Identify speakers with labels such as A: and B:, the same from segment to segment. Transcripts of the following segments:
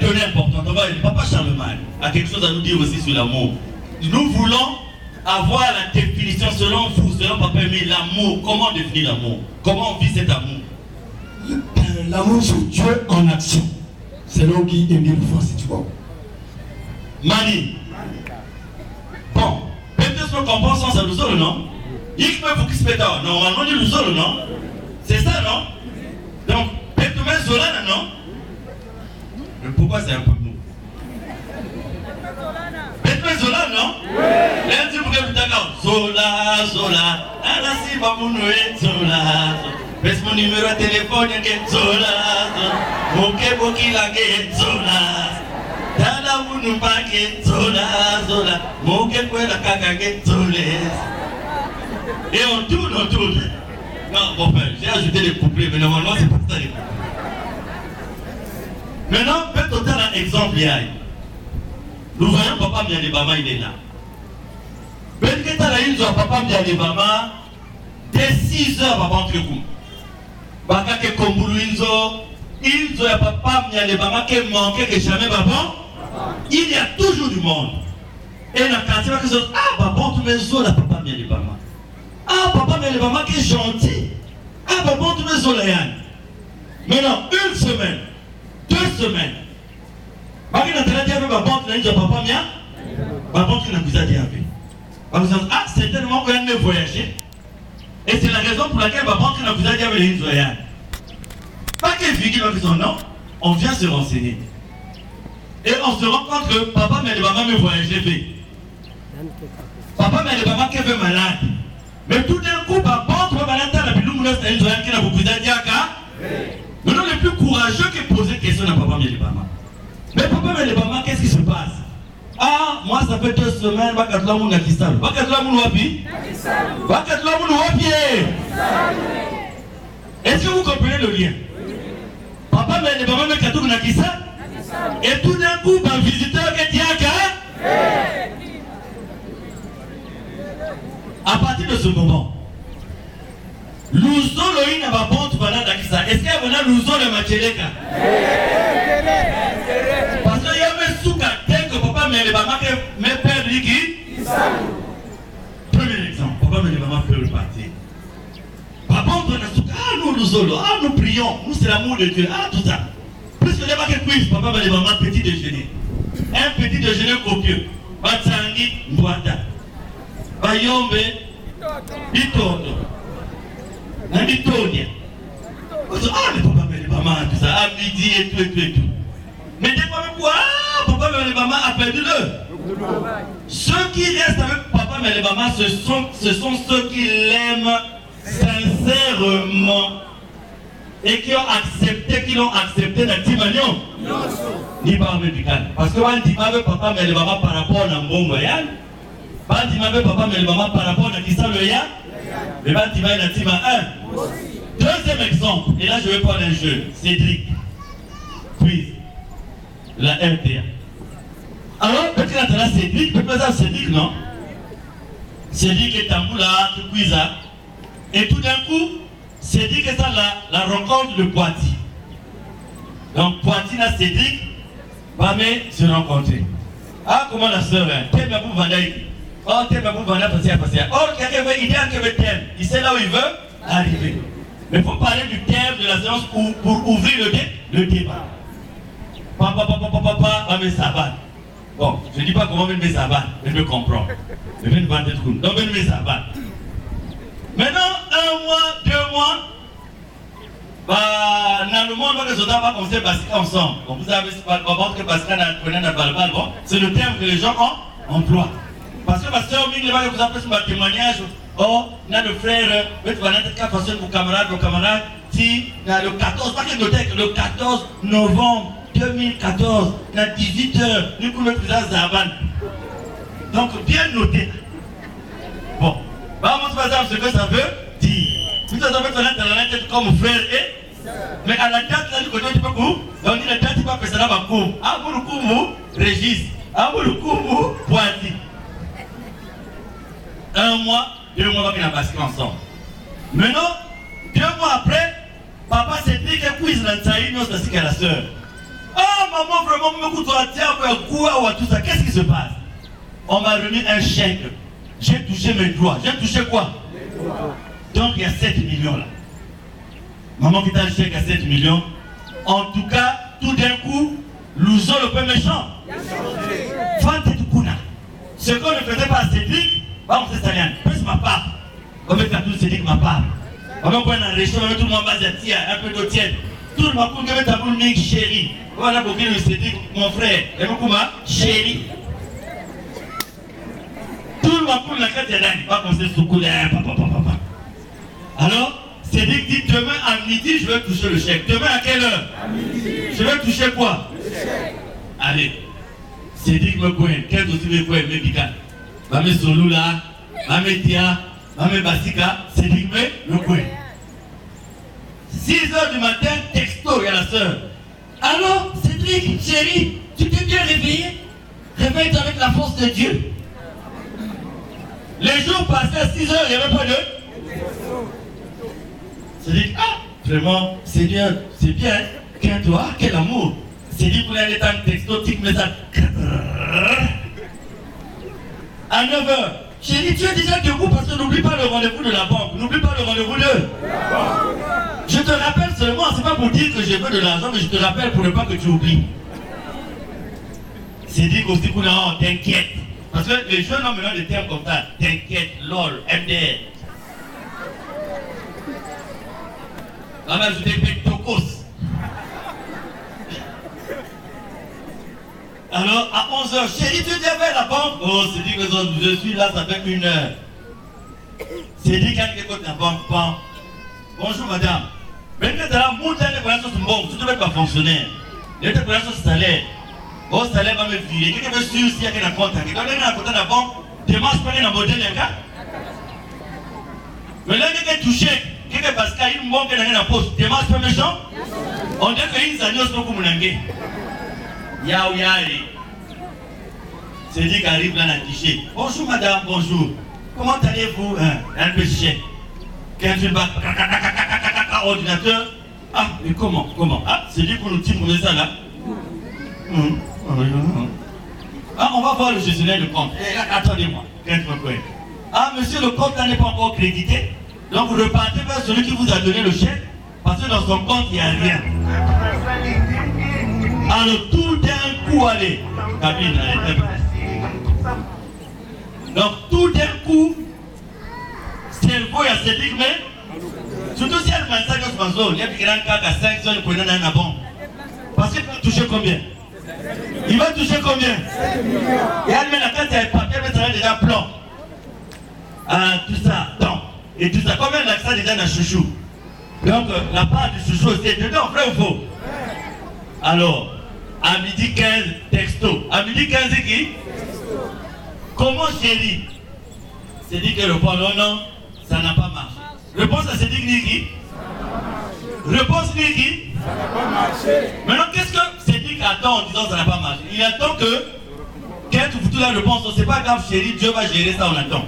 A: donnée importante. Papa Charlemagne a quelque chose à nous dire aussi sur l'amour. Nous voulons avoir la définition selon vous, selon Papa Aimé, l'amour. Comment définir l'amour? Comment on vit cet amour?
B: L'amour, c'est Dieu en action. C'est l'homme qui aime bien le faire, si tu vois.
A: Mani. Bon, peut-être qu'on comprend sans ça, nous autres, non? Il peut vous qui se pète, normalement, nous autres, non? C'est ça, non? Donc, peut-être Zola, non? Mais pourquoi c'est un peu nous? Peut-être Zola, non? Lundi, vous avez dit, Zola, Zola, Anassi, Bamounoué, Zola, baisse mon numéro de téléphone, Zola, Moké, Boki, Langue, Zola. Dala munu pake zola zola moke kwela kakage zolé. Et on tourne. Non, bon frère, j'ai ajouté les couplets, mais normalement c'est pas ça les couplets. Maintenant, peut-être un exemple hier. Nous voyons Papa Mialebama, il est là. Peut-être à la île de Papa Mialebama, dès 6 heures, Papa entre coup. Baka ke Kombulu Inzo, il y a Papa Mialebama qui manquait que jamais Papa. Il y a toujours du monde. Et la quartier va dire, ah papa, tu mets zo la Papa Mialebama. Ah Papa Mialebama qui est gentil. Ah papa, tu mets zo la Yann. Maintenant, 1 semaine, 2 semaines. Parce que dans la diable, papa, tu n'as dit Papa Mia. Papa, tu n'as pas dit avec. Ah, c'est tellement qu'on a voyager. Et c'est la raison pour laquelle papa, tu n'as pas dit avec les Yann. Pas que Vicky va dire non, on vient se renseigner. Et on se rend compte que Papa Mialebama me voyageait. Papa Mialebama qui est malade. Mais tout d'un coup, papa, tu vas malade à la biloum, c'est un joyeux qui n'a beaucoup d'adiaka. Maintenant, le plus courageux qui poser question à Papa Mialebama. Mais Papa Mialebama, qu'est-ce qui se passe? Ah, moi, ça fait 2 semaines, Bakatla Moun Nakistal. Bakatla Moun Wapi? Bakatla Moun Wapi? Est-ce que vous comprenez le lien? Papa Mialebama me Katou Nakistal. Et tout d'un coup, un visiteur qui dit à partir de ce moment, l'ouzo loï n'a pas bon, tu vas là, est-ce qu'il y a maintenant l'ouzo de Macheleka? Parce qu'il y a même souka, tel que Papa Mialebama me perd Liki. Premier exemple, Papa Mialebama peut repartir. Papa, on donne un souka, ah nous l'ouzo, ah nous prions, nous c'est l'amour de Dieu, ah tout ça. Plus que les bacs cuisent, Papa Mialebama, petit déjeuner. Un petit déjeuner copieux. Batsangi, Mbwata. Bayombe, Bitondo. Nabitonia. Ah, mais Papa Mialebama, tout ça, à midi et tout. Mais des fois, ah, Papa Mialebama a perdu le. Ceux qui restent avec Papa Mialebama, ce sont ceux qui l'aiment sincèrement. Et qui l'ont accepté dans Timanion. Ni pas médical. Parce que on dit Papa Mialebama par rapport à Mbongo Yann. Pas dit Papa Mialebama par rapport à Kissa le Yann. Mais pas dit dans Tima 1. Deuxième exemple. Et là je vais prendre un jeu. Cédric. Puis la RTA. Alors peut-être là Cédric. Peut-être Cédric non. Cédric est Tamboula, Tukuiza. Et tout d'un coup. C'est dit que ça la rencontre de Poiti. Donc Poiti et Cédric va se rencontrer. Ah comment la sœur hein? T'es bien pour vendre. Oh t'es bien pour vendre passer. Oh quelqu'un veut idée que veut thème. Il sait là où il veut arriver. Mais il faut parler du thème de la séance pour ouvrir le débat. Papa va me sabat. Bon, je ne dis pas comment me sabat, mais je me comprends. Je viens de vendre des trucs. Donc je me sabat. Maintenant, 1 mois, 2 mois, dans le monde, les soldats vont commencer à passer ensemble. Donc vous avez que Pascal a balbal, bon, c'est le terme que les gens emploient. Parce que ma soeur, vous appelez sur témoignage, oh, on a le frère, vous avez 4 façons vos camarades, si, le 14, pas que le 14 novembre 2014, à 18h, nous pouvons le président Zaban. Donc, bien noté. Bon. Vamos voir ce que ça veut dire. Vous avez fait la tête comme frère et. Mais à la date, là, du côté du Pacou, on dit la date, il va faire ça dans ma cour. À Mouroukoumou, Régis. À Mouroukoumou, Poiti. 1 mois, 2 mois, on va passer ensemble. Maintenant, 2 mois après, papa s'est dit que quiz dans Tsaïno, c'est ce qu'est la soeur. Oh, maman, vraiment, me coûte à terre, quoi, tout ça. Qu'est-ce qui se passe? On m'a remis un chèque. J'ai touché mes doigts. J'ai touché quoi? Donc il y a 7 millions là. Maman qui t'a un chèque à 7 millions. En tout cas, tout d'un coup, l'ouzo le peu méchant. Ce qu'on ne faisait pas à Cédric, on sait ça rien. Plus ma part. On met tout Cédric ma part. On va prendre un réchaud, tout le monde va dire un peu d'eau tiède. Tout le monde va mettre un boule mix chéri. Voilà pour qui le Cédric, mon frère. Et mon comment? Chéri. Tout le monde pour la carte de pas comme c'est sous couleur. Alors, Cédric dit demain à midi, je vais toucher le chèque. Demain à quelle heure? À midi. Je vais toucher quoi? Le chèque. Allez. Cédric me cogne. Quel aussi me cogne? Me pica. Mame Solula, Mame Tia, Mame Basika. Cédric me cogne. 6h du matin, texto, il y a la soeur. Alors, Cédric, chérie, tu t'es bien réveillé? Réveille-toi avec la force de Dieu. Les jours passés à 6h, il n'y avait pas de... Cédric, ah, vraiment, Seigneur, c'est bien, qu'un toi, quel amour. Cédric, pour aller dans le texto, tic message. À 9h, chérie, tu es déjà debout parce que n'oublie pas le rendez-vous de la banque. N'oublie pas le rendez-vous de... Je te rappelle seulement, c'est pas pour dire que je veux de l'argent, mais je te rappelle pour ne pas que tu oublies. Cédric aussi pour non, t'inquiète. Parce que les jeunes ont maintenant des termes comme ça. T'inquiète, lol, MDR. On va ajouter Pectocos. Alors, à 11h, chérie, tu es déjà vers la banque? Oh, Cédric, je suis là, ça fait 1 heure. Cédric, quand tu écoutes la banque, bon. Bonjour, madame. Même quand tu as la montagne de relations sur mon tu ne peux pas fonctionner. Les relations sur salaire. Au salaire va me virer. Quelqu'un veut suivre s'il y a quelqu'un compte. Quelqu'un a un compte à la banque, démarche pas un modèle, les gars. Mais là, quelqu'un est touché. Quelqu'un parce qu'il y a une banque qui est dans la poche. Démarche pas méchant. On dit qu'il y a une annonce pour Moulangé. Yao Yaï. C'est dit qu'il arrive là dans le guichet. Bonjour madame, bonjour. Comment allez-vous? Un peu cher. Quand tu vas ordinateur. Ah, mais comment? Ah, c'est dit pour nous dire ça là. Ah, on va voir le gestionnaire de compte. Attendez-moi. Ah, monsieur, le compte n'est pas encore crédité. Donc vous repartez vers celui qui vous a donné le chèque. Parce que dans son compte, il n'y a rien. Alors tout d'un coup, allez. Cabine, allez. Donc tout d'un coup, cerveau, il y a Cédric, mais surtout si il y a le 25 ans, il y a des grands cas à 5 heures pour donner un bon. Parce qu'il va toucher combien? Il va toucher combien? Et elle met la carte, il y a le papier, mais ça va déjà plan. Ah, tout ça, donc. Et tout ça, combien d'accès déjà dans chouchou? Donc, la part du chouchou, c'est dedans, vrai ou faux? Alors, à midi 15, texto. À midi 15, c'est qui? Comment chérie? C'est dit que répond non, ça n'a pas marché. Réponse à Cédric Niki? Réponse Niki? Ça n'a pas marché. Maintenant, qu'est-ce que Cédric attend en disant ça n'a pas marché? Il attend que, quand tu fous la réponse, c'est pas grave chérie, Dieu va gérer ça, on attend.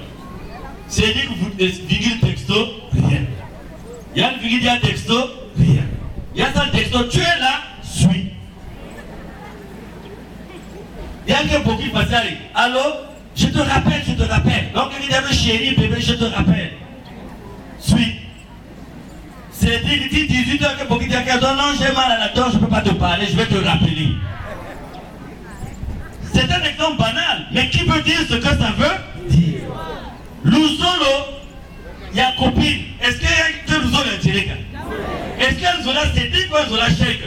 A: Cédric, virgule texto, rien. Il y a une virgule, il y a un texto, rien. Il y a ça le texto, tu es là, suis. Il y a un pour qui passe. Allô? Je te rappelle. Donc il dit chérie, bébé, je te rappelle. Suis. Cédric dit 18h que pour qui dit non, j'ai mal à la dent, je ne peux pas te parler, je vais te rappeler. C'est un exemple banal, mais qui veut dire ce que ça veut dire? L'ouzolo, il y a copine. Est-ce qu'il y a un Louzolo intérêt? Est-ce qu'il y a un Zola Cédric ou un Zola Cheikh?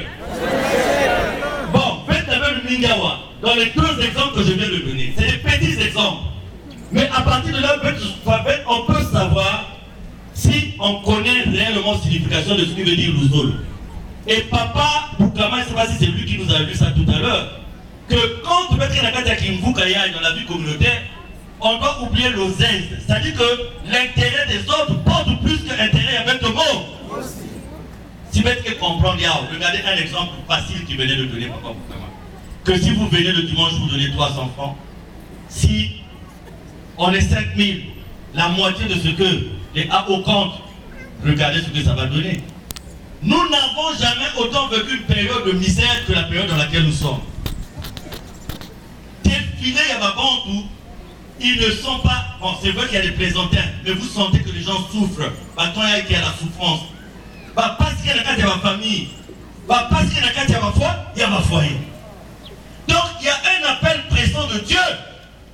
A: Bon, faites avec le Mingawa. Dans les 2 exemples que je viens de donner, c'est des petits exemples. Mais à partir de là, on peut savoir si on connaît réellement la signification de ce que veut dire Louzolo. Et papa Boukama, je ne sais pas si c'est lui qui nous a vu ça tout à l'heure, que quand on met la carte à Kimvukaya dans la vie communautaire, on doit oublier l'oseille. C'est-à-dire que l'intérêt des autres porte plus que l'intérêt avec le monde. Si vous voulez comprendre, regardez un exemple facile qui venait de donner papa Boukama. Que si vous venez le dimanche, vous donnez 300 francs. Si on est 5000, la moitié de ce que les A au compte, regardez ce que ça va donner. Nous n'avons jamais autant vécu une période de misère que la période dans laquelle nous sommes. Défiler à ma bande, ils ne sont pas... Bon, c'est vrai qu'il y a des plaisantins, mais vous sentez que les gens souffrent. Quand il y a la souffrance. Parce qu'il y a la carte de ma famille. Parce qu'il y a la carte de ma foi, il y a ma foyer. Donc, il y a un appel pressant de Dieu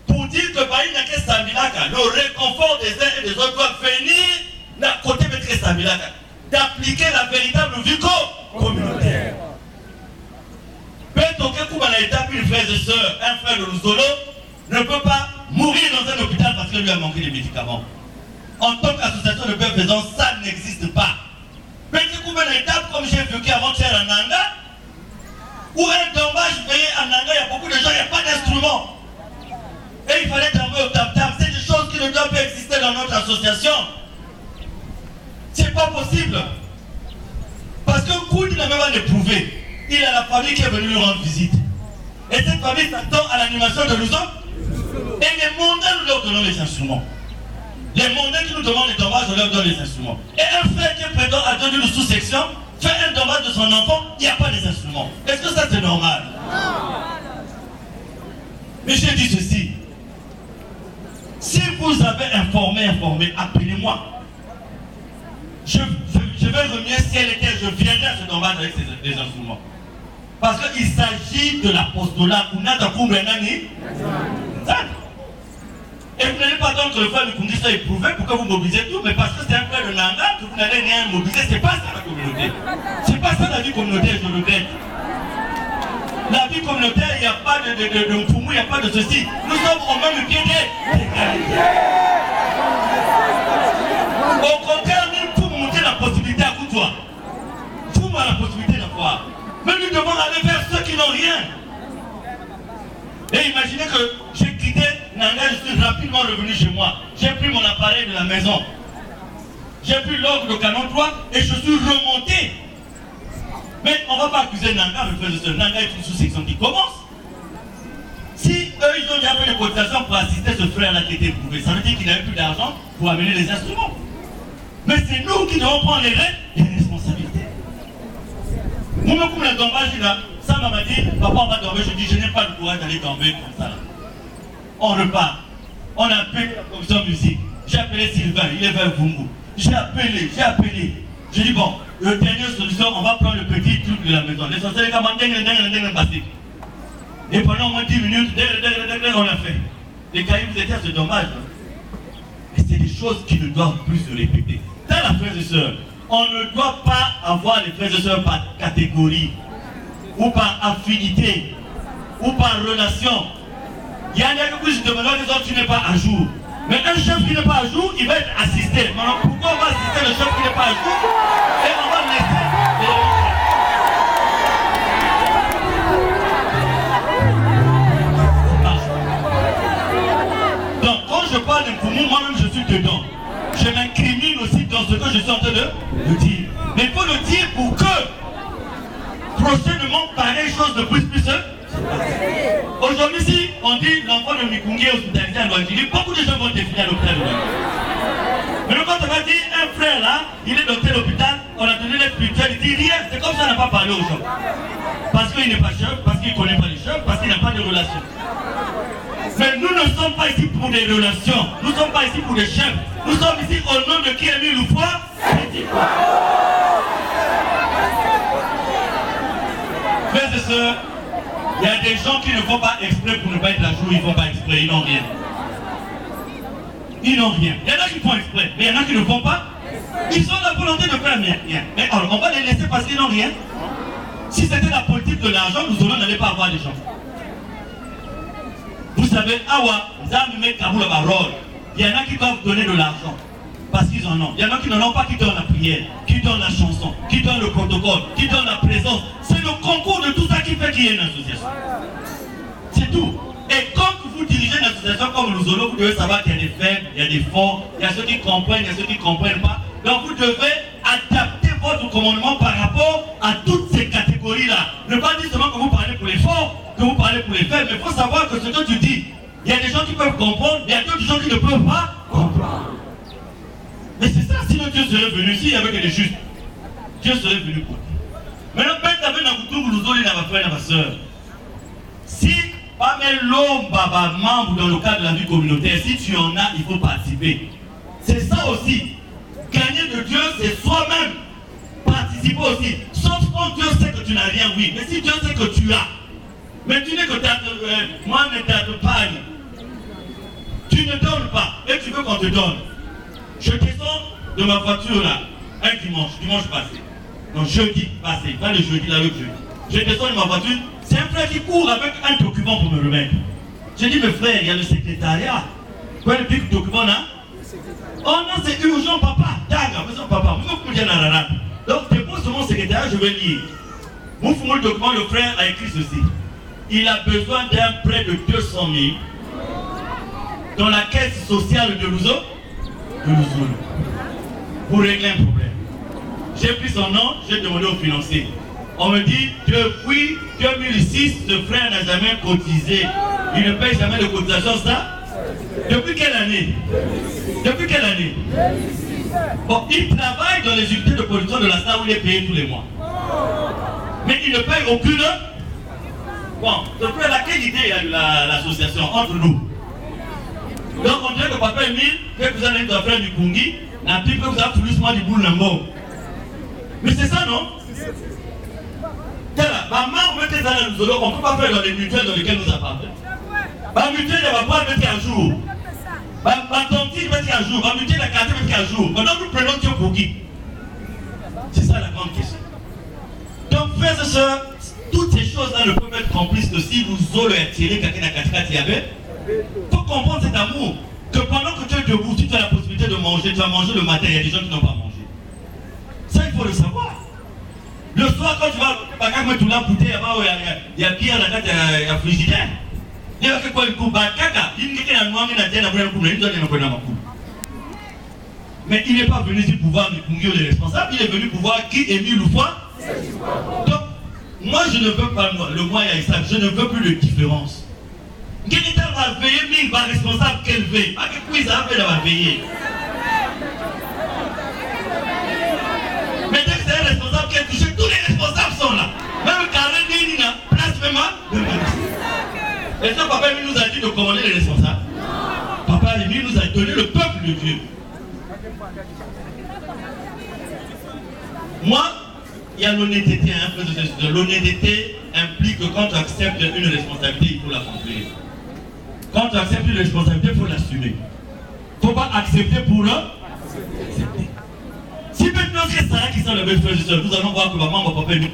A: pour dire que le réconfort des uns et des autres doit venir d'un côté de Samilaka, d'appliquer la véritable vie communautaire. Frères et sœurs, un frère de Luzolo ne peut pas mourir dans un hôpital parce qu'il lui a manqué des médicaments. En tant qu'association de bienfaisance, ça n'existe pas. Petit coup une étape comme j'ai vécu avant-hier à Nanga, où un dommage payé à Nanga, il y a beaucoup de gens, il n'y a pas d'instrument. Et il fallait tomber au tam-tam. C'est des choses qui ne doivent pas exister dans notre association. C'est pas possible. Parce que Koudi n'a même pas éprouvé. Il a la famille qui est venue lui rendre visite. Et cette famille s'attend à l'animation de Luzolo. Et les mondains, nous leur donnons les instruments. Les mondains qui nous demandent les dommages, on leur donne les instruments. Et un frère qui est prétend à donner une sous-section, fait un dommage de son enfant, il n'y a pas les instruments. Est-ce que ça c'est normal? Mais j'ai dit ceci. Si vous avez informé, appelez-moi. Je vais revenir si elle était, je viendrai à ce dommage avec les instruments. Parce qu'il s'agit de l'apostolat. Et vous n'allez pas attendre que le frère de Kundi soit éprouvé pour que vous mobilisez tout, mais parce que c'est un frère de Nanga que vous n'allez rien mobiliser. C'est pas ça la communauté. C'est pas ça la vie communautaire, je le regrette. La vie communautaire, il n'y a pas de Mpoumou, il n'y a pas de ceci. Nous sommes au même pied d'égalité. Au contraire, nous pouvons monter la possibilité à coup de toi. Vous m'avez la possibilité d'avoir. Mais nous devons aller vers ceux qui n'ont rien. Et imaginez que j'ai quitté Nanga, je suis rapidement revenu chez moi. J'ai pris mon appareil de la maison. J'ai pris l'ordre de canon 3 et je suis remonté. Mais on ne va pas accuser Nanga, mes frères et sœurs. Nanga est une sous-section qui commence. Si eux, ils ont déjà fait des cotisations pour assister ce frère-là qui était éprouvé, ça veut dire qu'il n'avait plus d'argent pour amener les instruments. Mais c'est nous qui devons prendre les rênes et les responsabilités. Moi, comme le dommage, ça m'a dit, papa, on va tomber. Je dis, je n'ai pas le courage d'aller tomber comme ça. Là. On repart. On a appelé la commission de musique. J'ai appelé Sylvain, il est vers Vungu. J'ai appelé. J'ai dit, bon, la dernière solution, on va prendre le petit truc de la maison. Les sorciers, et pendant au moins 10 minutes, on l'a fait. Les cailloux, vous étiez à ce dommage. Et c'est des choses qui ne doivent plus se répéter. Dans la frères et sœurs, on ne doit pas avoir les frères et sœurs par catégorie, ou par affinité, ou par relation. Il y en a qui se demandent les autres qui n'est pas à jour. Mais un chef qui n'est pas à jour, il va être assisté. Maintenant, pourquoi on va assister le chef qui n'est pas à jour et on va laisser Donc, quand je parle de Mpoumou, moi-même je suis dedans. Je m'incrimine aussi dans ce que je suis en train de dire. Mais il faut le dire pour que prochainement, pareille chose de plus. Aujourd'hui, si on dit l'enfant de Mikungi est hospitalisé à Loanjili, beaucoup de gens vont défiler à l'hôpital. Mais quand on va dire un frère là, il est dans tel hôpital, on a donné les spirituels, il dit rien, c'est comme ça on n'a pas parlé aux gens. Parce qu'il n'est pas chef, parce qu'il ne connaît pas les chefs, parce qu'il n'a pas de relation. Mais nous ne sommes pas ici pour des relations, nous ne sommes pas ici pour des chefs, nous sommes ici au nom de qui a mis le foi, frères et sœurs, il y a des gens qui ne font pas exprès pour ne pas être à jour, ils ne font pas exprès, ils n'ont rien. Ils n'ont rien. Il y en a qui font exprès, mais il y en a qui ne font pas. Ils ont la volonté de faire rien. Mais alors, on va les laisser parce qu'ils n'ont rien. Si c'était la politique de l'argent, nous n'allons pas avoir des gens. Vous savez, Awa, il y en a qui doivent donner de l'argent. Parce qu'ils en ont. Il y en a qui n'en ont pas, qui donnent la prière, qui donnent la chanson, qui donnent le protocole, qui donnent la présence. C'est le concours de tout ça qui fait qu'il y ait une association. C'est tout. Et quand vous dirigez une association comme Luzolo, vous devez savoir qu'il y a des faibles, il y a des forts, il y a ceux qui comprennent, il y a ceux qui ne comprennent pas. Donc vous devez adapter votre commandement par rapport à toutes ces catégories-là. Ne pas dire seulement que vous parlez pour les forts, que vous parlez pour les faibles, mais il faut savoir que ce que tu dis, il y a des gens qui peuvent comprendre, il y a d'autres gens qui ne peuvent pas comprendre. Mais c'est ça, sinon Dieu serait venu ici avec les justes. Dieu serait venu pour toi. Maintenant, si parmi l'homme, membre dans le cadre de la vie communautaire, si tu en as, il faut participer. C'est ça aussi. Gagner de Dieu, c'est soi-même. Participer aussi. Sauf quand Dieu sait que tu n'as rien, oui. Mais si Dieu sait que tu as, mais tu n'es que moi ne t'accompagne. Tu ne donnes pas et tu veux qu'on te donne. Je descends de ma voiture là, un dimanche passé. Donc jeudi passé, pas le jeudi, là le jeudi. Je descends de ma voiture, c'est un frère qui court avec un document pour me remettre. Je dis, mais frère, il y a le secrétariat. Quoi le petit document là? Oh non, c'est urgent, papa. Daga, mais papa, vous me dites la. Donc dépose sur mon secrétariat, je vais lire. Vous fumez le document, le frère a écrit ceci. Il a besoin d'un prêt de 200 000 dans la caisse sociale de Louzo pour régler un problème. J'ai pris son nom, j'ai demandé au financier. On me dit, depuis 2006, ce frère n'a jamais cotisé. Il ne paye jamais de cotisation, ça? Depuis quelle année? Depuis quelle année? Bon, il travaille dans les unités de production de la SAR où il est payé tous les mois. Mais il ne paye aucune. Bon, ce frère-là, quelle idée il y a de l'association entre nous? Donc on dirait que papa Emile, que vous allez être frère du Kungi, n'a plus que vous avez plus du boule Nambo. Mais c'est ça, non? Maman, on met tes années nous on ne peut pas faire dans les mutuelles dans lesquelles nous appartenons. Ma mutuelle, elle va pas mettre à jour. Ma tantine mettre à jour. Ma mutuelle, la carte mettre à jour. Maintenant, nous prenons Dieu pour qui? C'est ça la grande question. Donc, frères et sœurs, toutes ces choses-là ne peuvent être comprises que si nous allons attirer quelqu'un à Katikati Yabé. Il faut comprendre cet amour. Que pendant que tu es debout, si tu as la possibilité de manger, tu vas manger le matin, il y a des gens qui n'ont pas mangé. Ça, il faut le savoir. Le soir, quand tu vas à mettre la bouteille, il y a bière là, il y a frigidaire. Il y a quoi, il coupe, mais il n'est pas venu ici pour voir les responsables, il est venu pour voir qui est mis le foie. Donc, moi je ne veux pas, le moyen je ne veux plus de différence. Quelqu'un va veiller, mais il va responsable qu'elle veille. Pas que puis ça va veiller. Mais dès que c'est un responsable qui est touché, tous les responsables sont là. Même Karen Nina, place même. Et ça, papa Emile nous a dit de commander les responsables. Papa Emile nous a donné le peuple de Dieu. Moi, il y a l'honnêteté. L'honnêteté implique que quand tu acceptes une responsabilité, il faut l'accomplir. Quand tu acceptes une responsabilité, il faut l'assumer. Il ne faut pas accepter pour l'accepter. Si maintenant c'est ça qui sont les belles frères et sœurs, nous allons voir que maman, papa et nous,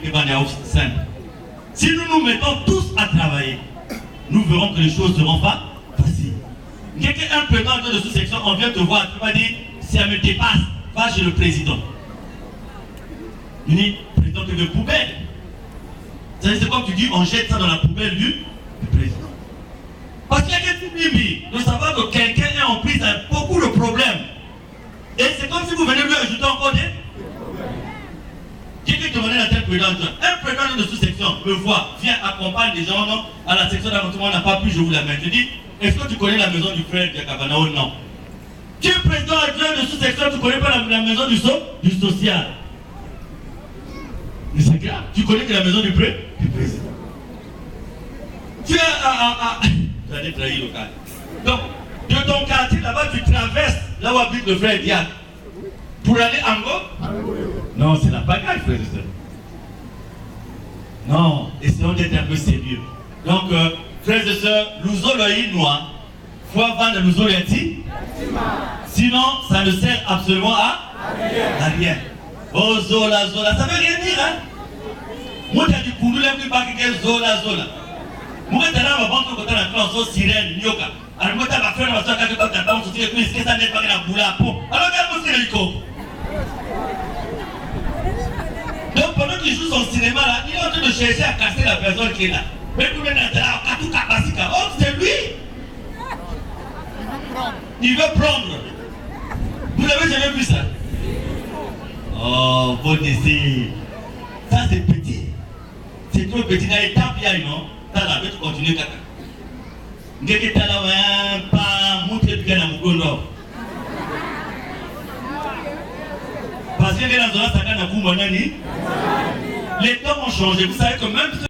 A: simple. Si nous nous mettons tous à travailler, nous verrons que les choses seront pas faciles. Quelqu'un, un président de sous-section, on vient te voir, tu vas dire, si elle me dépasse, va chez le président. Il dit, président, tu veux poubelle. C'est comme tu dis, on jette ça dans la poubelle du président. Parce qu'il y a quelqu'un de savoir que quelqu'un est en prise avec beaucoup de problèmes. Et c'est comme si vous venez lui ajouter encore des problèmes. Quelqu'un demandait à tel président, un président de sous-section me voit, vient, accompagne des gens non, à la section d'avancement, on n'a pas pu, je vous la mets. Je dis, est-ce que tu connais la maison du frère Diakabana ou non? Tu es président adjoint de sous-section, tu ne connais pas la maison du social. Mais c'est grave, tu connais que la maison du président. Tu es tu as trahi le cas. Donc, de ton quartier là-bas, tu traverses là où habite le frère Diak. Pour aller en Ango? Non, c'est la bagaille, frère et sœurs. Non, essayons d'être un peu sérieux. Donc, frères et sœurs, nous allons noir. Faut vendre nous allons sinon, ça ne sert absolument à rien. Oh, zola, zola, ça veut rien dire, hein? Moi, j'ai dit, pour nous, les plus bas que zola, zola. Moi, je vais vendre côté de la classe sirène, nyoka. Alors, moi, je vais faire ma soeur quand je vais faire ma soeur, est-ce que ça n'est pas la boule à peau? Alors, regarde-moi ce hélico. Donc, pendant qu'il joue son cinéma là, il est en train de chercher à casser la personne qui est là. Mais vous venez là, à tout capacité. Oh, c'est lui! Il veut prendre. Vous avez jamais vu ça? Oh, bon essai. Ça, c'est petit. C'est trop petit. Dans les tapes, il y a non? Ça, là, tu continues, kaka. Ngeke tala wa pa mutre bien à Mugondo. Parce que les temps ont changé. Vous savez que même